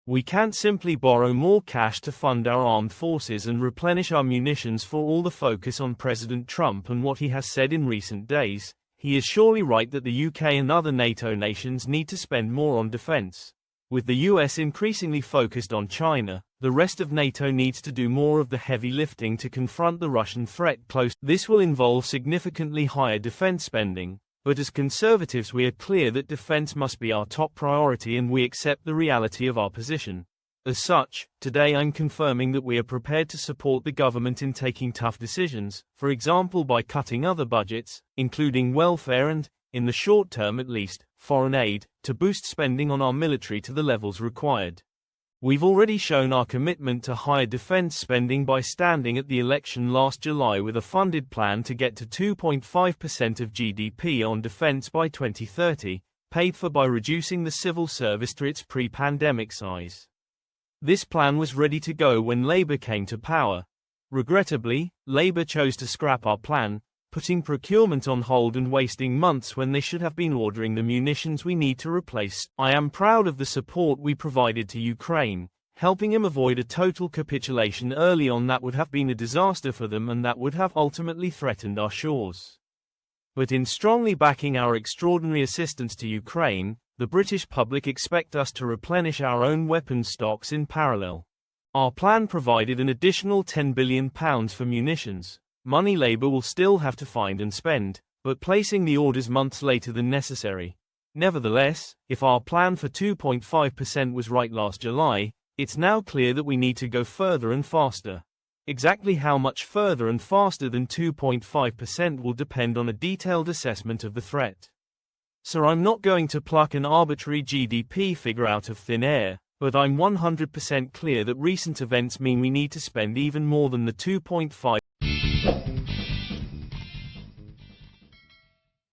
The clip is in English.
We can't simply borrow more cash to fund our armed forces and replenish our munitions. For all the focus on President Trump and what he has said in recent days, he is surely right that the UK and other NATO nations need to spend more on defense. With the US increasingly focused on China, the rest of NATO needs to do more of the heavy lifting to confront the Russian threat close. This will involve significantly higher defense spending, but as conservatives we are clear that defense must be our top priority and we accept the reality of our position. As such, today I'm confirming that we are prepared to support the government in taking tough decisions, for example by cutting other budgets, including welfare and, in the short term at least, foreign aid, to boost spending on our military to the levels required. We've already shown our commitment to higher defense spending by standing at the election last July with a funded plan to get to 2.5% of GDP on defense by 2030, paid for by reducing the civil service to its pre-pandemic size. This plan was ready to go when Labour came to power. Regrettably, Labour chose to scrap our plan, putting procurement on hold and wasting months when they should have been ordering the munitions we need to replace. I am proud of the support we provided to Ukraine, helping him avoid a total capitulation early on that would have been a disaster for them and that would have ultimately threatened our shores. But in strongly backing our extraordinary assistance to Ukraine, the British public expect us to replenish our own weapons stocks in parallel. Our plan provided an additional £10 billion for munitions. Money Labour will still have to find and spend, but placing the orders months later than necessary. Nevertheless, if our plan for 2.5% was right last July, it's now clear that we need to go further and faster. Exactly how much further and faster than 2.5% will depend on a detailed assessment of the threat. So I'm not going to pluck an arbitrary GDP figure out of thin air, but I'm 100% clear that recent events mean we need to spend even more than the 2.5%